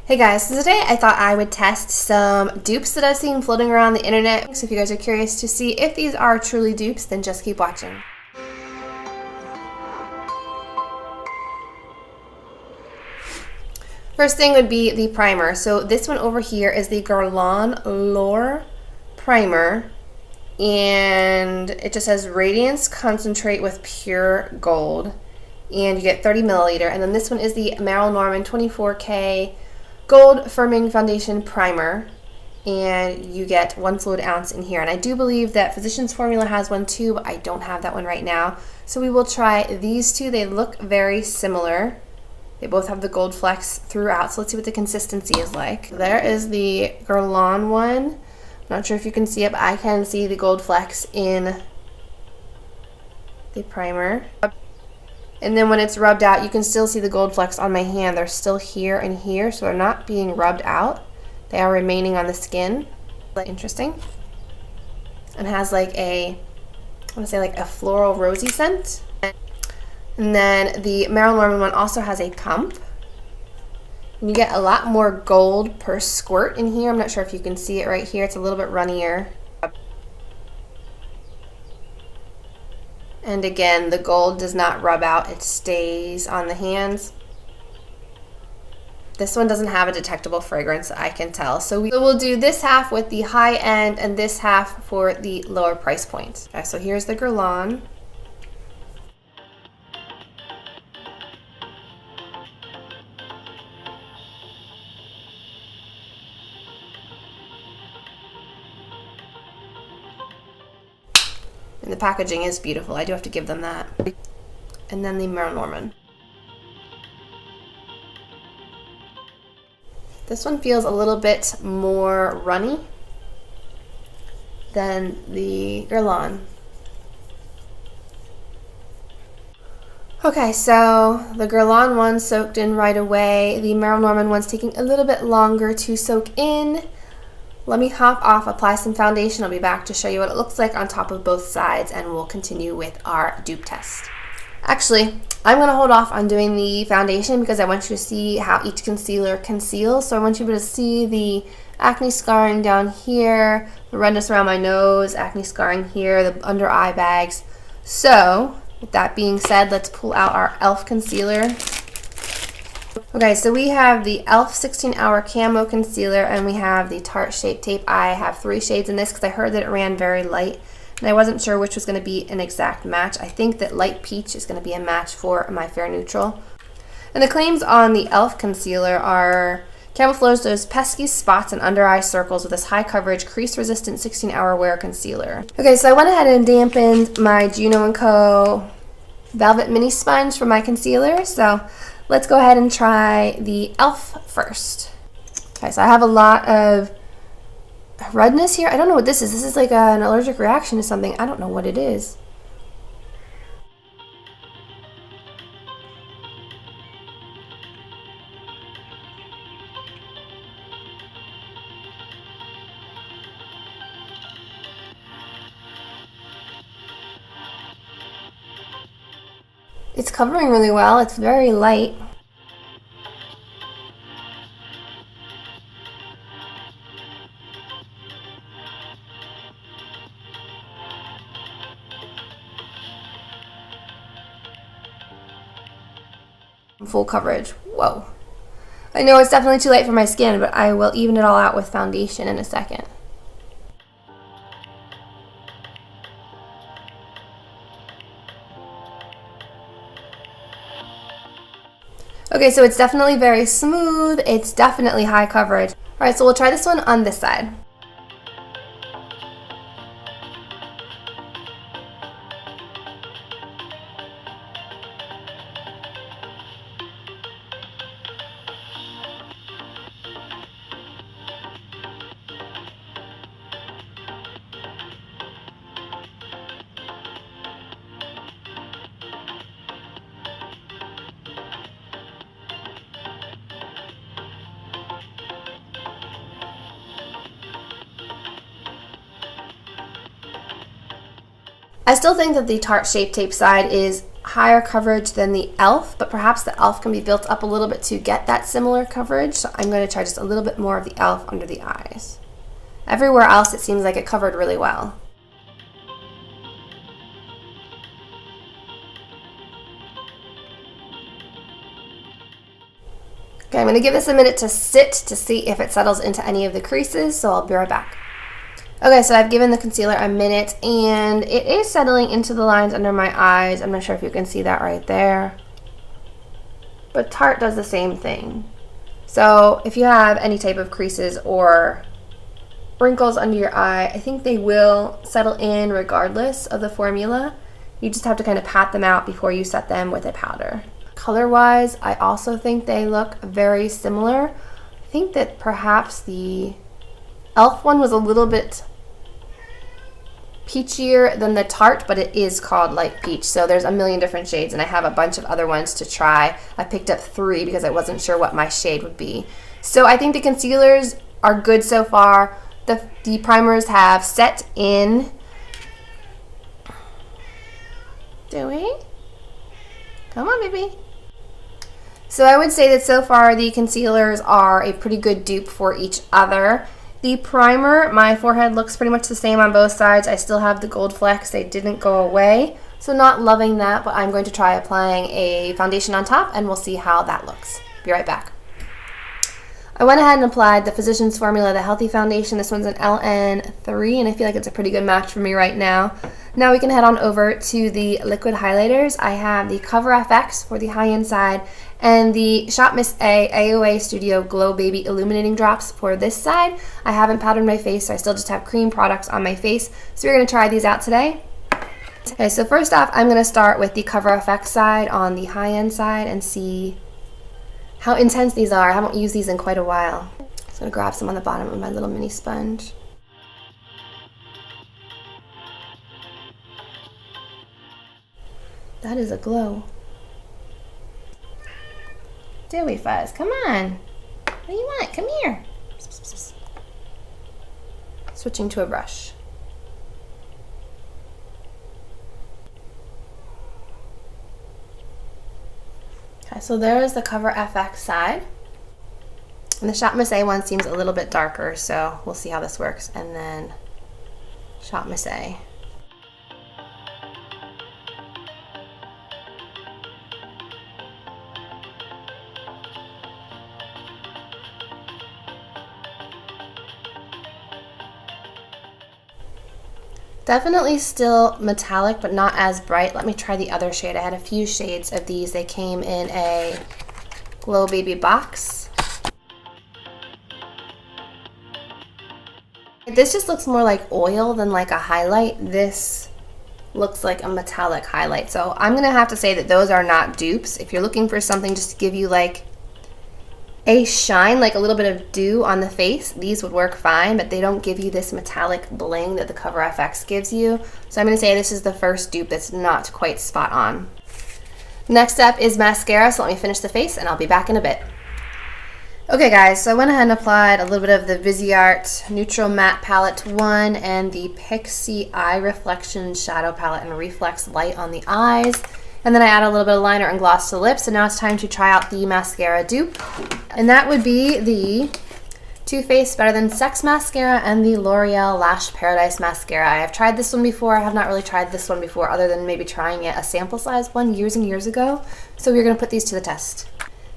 Hey guys, so today I thought I would test some dupes that I've seen floating around the internet. So if you guys are curious to see if these are truly dupes, then just keep watching. First thing would be the primer. So this one over here is the Guerlain L'Or primer, and it just says Radiance Concentrate with Pure Gold, and you get 30 milliliter. And then this one is the Merle 24K Gold Firming Foundation Primer, and you get 1 fluid ounce in here. And I do believe that Physicians Formula has one too, but I don't have that one right now. So we will try these two. They look very similar. They both have the gold flecks throughout, so let's see what the consistency is like. There is the Guerlain one. I'm not sure if you can see it, but I can see the gold flecks in the primer. And then when it's rubbed out, you can still see the gold flecks on my hand. They're still here and here, so they're not being rubbed out. They are remaining on the skin. Interesting. And has like a, I want to say like a floral rosy scent. And then the Merle one also has a pump. And you get a lot more gold per squirt in here. I'm not sure if you can see it right here. It's a little bit runnier. And again, the gold does not rub out. It stays on the hands. This one doesn't have a detectable fragrance, I can tell. So we'll do this half with the high end and this half for the lower price point. Okay, so here's the Guerlain. And the packaging is beautiful. I do have to give them that. And then the Merle. This one feels a little bit more runny than the Guerlain. Okay, so the Guerlain one soaked in right away. The Merle one's taking a little bit longer to soak in. Let me hop off, apply some foundation. I'll be back to show you what it looks like on top of both sides, and we'll continue with our dupe test. Actually, I'm going to hold off on doing the foundation because I want you to see how each concealer conceals. So I want you to see the acne scarring down here, the redness around my nose, acne scarring here, the under eye bags. So with that being said, let's pull out our e.l.f. concealer. Okay, so we have the e.l.f. 16-Hour Camo Concealer, and we have the Tarte Shape Tape. I have 3 shades in this because I heard that it ran very light, and I wasn't sure which was going to be an exact match. I think that Light Peach is going to be a match for my Fair Neutral. And the claims on the e.l.f. concealer are camouflage those pesky spots and under eye circles with this high coverage, crease-resistant 16-hour wear concealer. Okay, so I went ahead and dampened my Juno & Co. Velvet Mini Sponge for my concealer, so let's go ahead and try the e.l.f. first. Okay, so I have a lot of redness here. I don't know what this is. This is like an allergic reaction to something. I don't know what it is. It's covering really well. It's very light. Full coverage. Whoa. I know it's definitely too light for my skin, but I will even it all out with foundation in a second. Okay, so it's definitely very smooth. It's definitely high coverage. All right, so we'll try this one on this side. I still think that the Tarte Shape Tape side is higher coverage than the e.l.f., but perhaps the e.l.f. can be built up a little bit to get that similar coverage, so I'm going to try just a little bit more of the e.l.f. under the eyes. Everywhere else it seems like it covered really well. Okay, I'm going to give this a minute to sit to see if it settles into any of the creases, so I'll be right back. Okay, so I've given the concealer a minute, and it is settling into the lines under my eyes. I'm not sure if you can see that right there. But Tarte does the same thing. So if you have any type of creases or wrinkles under your eye, I think they will settle in regardless of the formula. You just have to kind of pat them out before you set them with a powder. Color-wise, I also think they look very similar. I think that perhaps the e.l.f. one was a little bit peachier than the Tarte, but it is called light peach. So there's a million different shades, and I have a bunch of other ones to try. I picked up 3 because I wasn't sure what my shade would be. So I think the concealers are good so far. The primers have set in. Do we? Come on, baby. So I would say that so far the concealers are a pretty good dupe for each other. The primer, my forehead looks pretty much the same on both sides. I still have the gold flecks. They didn't go away. So not loving that, but I'm going to try applying a foundation on top and we'll see how that looks. Be right back. I went ahead and applied the Physicians Formula, the Healthy Foundation. This one's an LN3, and I feel like it's a pretty good match for me right now. Now we can head on over to the liquid highlighters. I have the Cover FX for the high-end side and the Shop Miss A AOA Studio Glow Baby Illuminating Drops for this side. I haven't powdered my face, so I still just have cream products on my face. So we're going to try these out today. Okay, so first off, I'm going to start with the Cover FX side on the high-end side and see how intense these are. I haven't used these in quite a while. So I'm going to grab some on the bottom of my little mini sponge. That is a glow. Dewy Fuzz, come on. What do you want? Come here. Switching to a brush. Okay, so there is the Cover FX side. And the Shop Miss A one seems a little bit darker, so we'll see how this works. And then Shop Miss A. Definitely still metallic, but not as bright. Let me try the other shade. I had a few shades of these. They came in a Glow Baby box. This just looks more like oil than like a highlight. This looks like a metallic highlight. So I'm gonna have to say that those are not dupes. If you're looking for something just to give you like a shine, like a little bit of dew on the face, these would work fine, but they don't give you this metallic bling that the Cover FX gives you. So I'm going to say this is the first dupe that's not quite spot on. Next up is mascara, so let me finish the face and I'll be back in a bit. Okay guys, so I went ahead and applied a little bit of the Viseart Neutral Matte Palette 1 and the Pixie Eye Reflection Shadow Palette and Reflex Light on the eyes. And then I add a little bit of liner and gloss to the lips. So now it's time to try out the mascara dupe. And that would be the Too Faced Better Than Sex Mascara and the L'Oreal Lash Paradise Mascara. I have tried this one before. I have not really tried this one before other than maybe trying it a sample size one years and years ago. So we're going to put these to the test.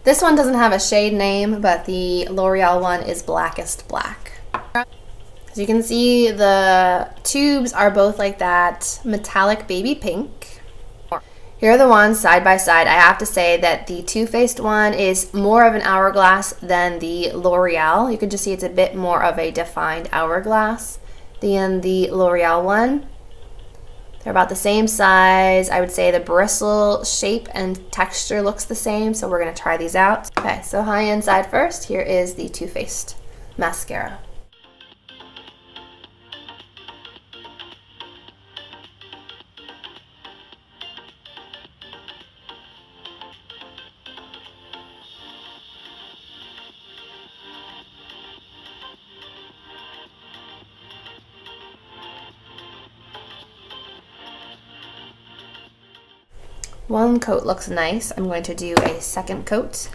This one doesn't have a shade name, but the L'Oreal one is Blackest Black. As you can see, the tubes are both like that metallic baby pink. Here are the ones side by side. I have to say that the Too Faced one is more of an hourglass than the L'Oreal. You can just see it's a bit more of a defined hourglass than the L'Oreal one. They're about the same size. I would say the bristle shape and texture looks the same, so we're gonna try these out. Okay, so high-end side first. Here is the Too Faced mascara. One coat looks nice. I'm going to do a second coat.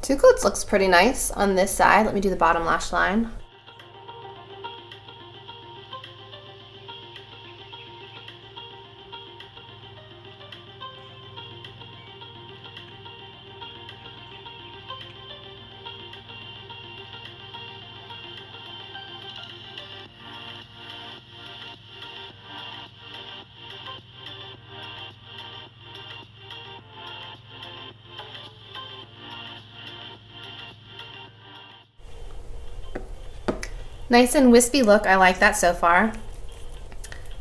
Two coats looks pretty nice on this side. Let me do the bottom lash line. Nice and wispy look. I like that so far.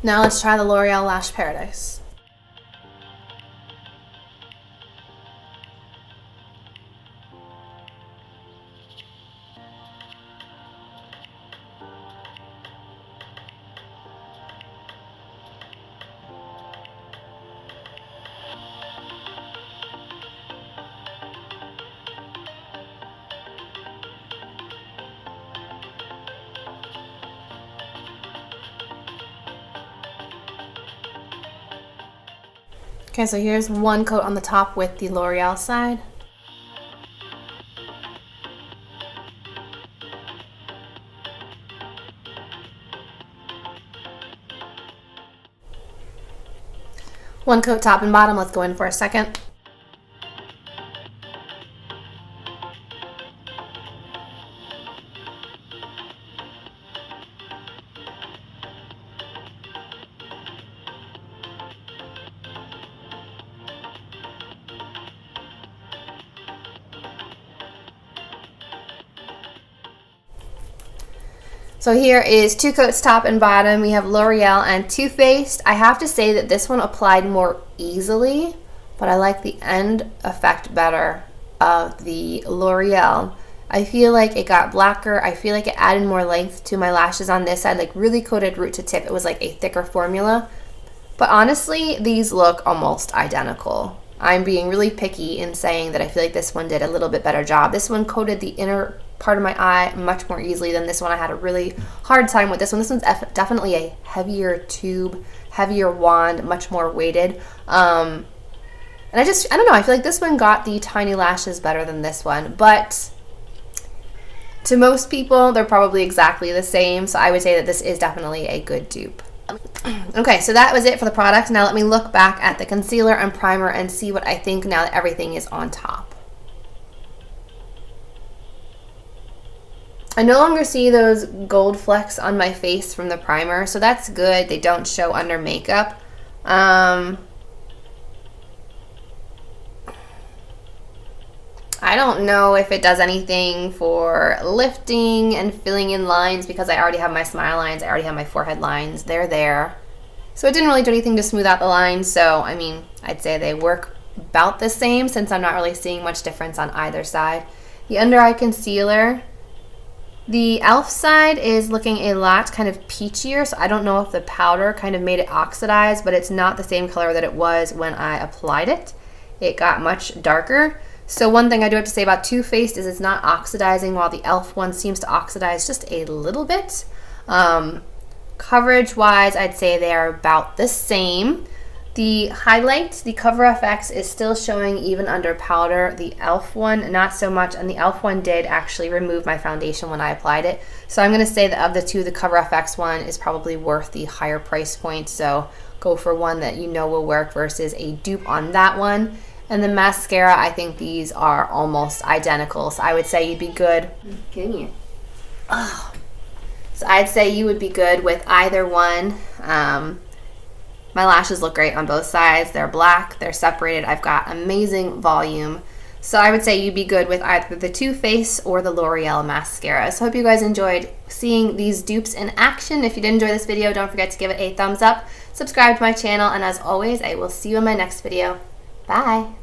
Now let's try the L'Oreal Lash Paradise. Okay, so here's one coat on the top with the L'Oreal side. One coat top and bottom. Let's go in for a second. So here is two coats top and bottom. We have L'Oreal and Too Faced. I have to say that this one applied more easily, but I like the end effect better of the L'Oreal. I feel like it got blacker. I feel like it added more length to my lashes on this side, like really coated root to tip. It was like a thicker formula. But honestly, these look almost identical. I'm being really picky in saying that I feel like this one did a little bit better job. This one coated the inner part of my eye much more easily than this one. I had a really hard time with this one. This one's definitely a heavier tube, heavier wand, much more weighted. And I don't know, I feel like this one got the tiny lashes better than this one, but to most people, they're probably exactly the same. So I would say that this is definitely a good dupe. Okay, so that was it for the products. Now let me look back at the concealer and primer and see what I think now that everything is on top. I no longer see those gold flecks on my face from the primer, so that's good. They don't show under makeup. I don't know if it does anything for lifting and filling in lines because I already have my smile lines. I already have my forehead lines. They're there. So it didn't really do anything to smooth out the lines. So, I mean, I'd say they work about the same since I'm not really seeing much difference on either side. The under eye concealer, the e.l.f. side is looking a lot kind of peachier, so I don't know if the powder kind of made it oxidize, but it's not the same color that it was when I applied it. It got much darker. So one thing I do have to say about Too Faced is it's not oxidizing, while the e.l.f. one seems to oxidize just a little bit. Coverage-wise, I'd say they are about the same. The highlight, the Cover FX is still showing even under powder. The e.l.f. one, not so much, and the e.l.f. one did actually remove my foundation when I applied it. So I'm going to say that of the two, the Cover FX one is probably worth the higher price point. So go for one that you know will work versus a dupe on that one. And the mascara, I think these are almost identical. So I would say you'd be good. Get in here. Oh. So I'd say you would be good with either one. My lashes look great on both sides. They're black, they're separated. I've got amazing volume. So I would say you'd be good with either the Too Faced or the L'Oreal mascara. So I hope you guys enjoyed seeing these dupes in action. If you did enjoy this video, don't forget to give it a thumbs up, subscribe to my channel, and as always, I will see you in my next video. Bye.